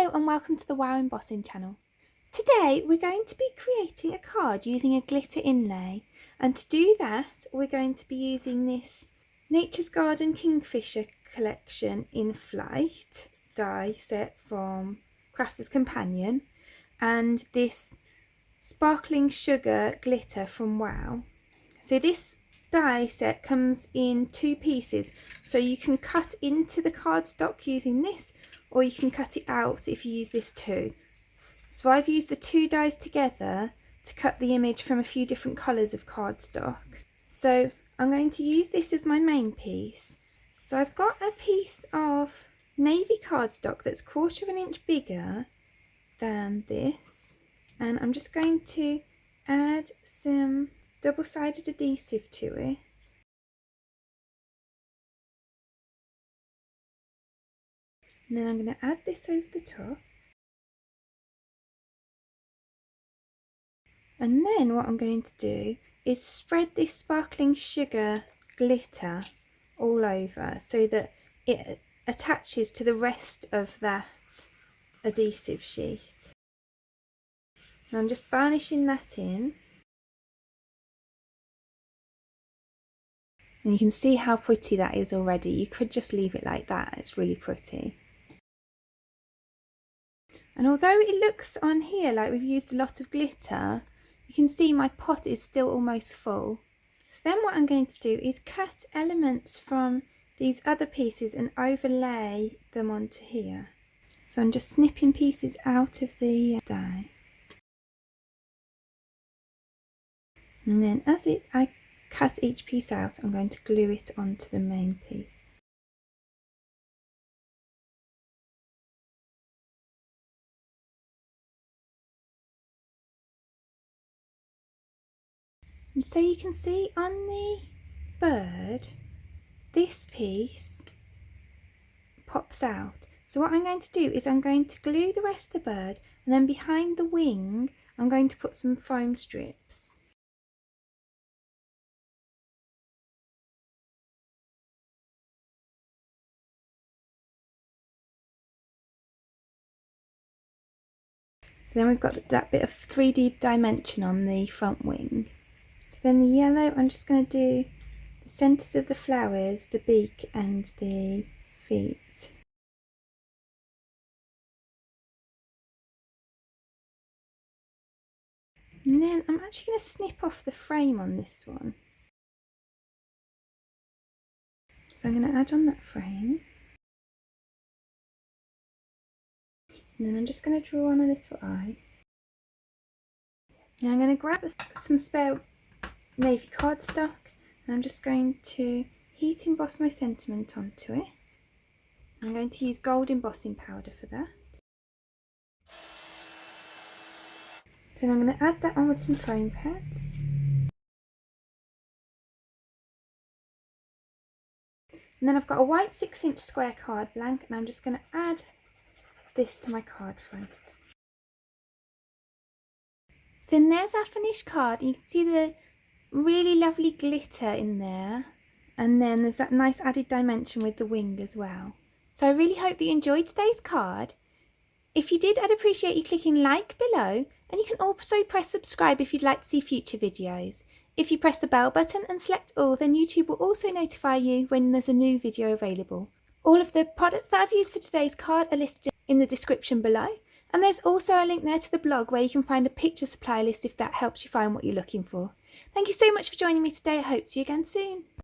Hello and welcome to the Wow Embossing channel. Today we're going to be creating a card using a glitter inlay, and to do that we're going to be using this Nature's Garden Kingfisher collection in flight die set from Crafter's Companion and this sparkling sugar glitter from Wow. So this die set comes in two pieces, so you can cut into the cardstock using this, or you can cut it out if you use this too. So I've used the two dies together to cut the image from a few different colours of cardstock. So I'm going to use this as my main piece. So I've got a piece of navy cardstock that's 1/4 inch bigger than this, and I'm just going to add some double-sided adhesive to it. And then I'm going to add this over the top. And then what I'm going to do is spread this sparkling sugar glitter all over so that it attaches to the rest of that adhesive sheet. And I'm just varnishing that in. And you can see how pretty that is already. You could just leave it like that, it's really pretty. And although it looks on here like we've used a lot of glitter, you can see my pot is still almost full. So then what I'm going to do is cut elements from these other pieces and overlay them onto here. So I'm just snipping pieces out of the die. And then as I cut each piece out, I'm going to glue it onto the main piece. And so you can see on the bird, this piece pops out. So what I'm going to do is I'm going to glue the rest of the bird, and then behind the wing I'm going to put some foam strips. So then we've got that bit of 3D dimension on the front wing. So then the yellow, I'm just going to do the centres of the flowers, the beak and the feet. And then I'm actually going to snip off the frame on this one. So I'm going to add on that frame. And then I'm just going to draw on a little eye. Now I'm going to grab some spare navy cardstock, and I'm just going to heat emboss my sentiment onto it. I'm going to use gold embossing powder for that. So I'm going to add that on with some foam pads. And then I've got a white 6-inch square card blank, and I'm just going to add this to my card front. So then there's our finished card. You can see the really lovely glitter in there, and then there's that nice added dimension with the wing as well. So I really hope that you enjoyed today's card. If you did, I'd appreciate you clicking like below, and you can also press subscribe if you'd like to see future videos. If you press the bell button and select all, then YouTube will also notify you when there's a new video available. All of the products that I've used for today's card are listed in the description below, and there's also a link there to the blog where you can find a picture supply list if that helps you find what you're looking for. Thank you so much for joining me today. I hope to see you again soon.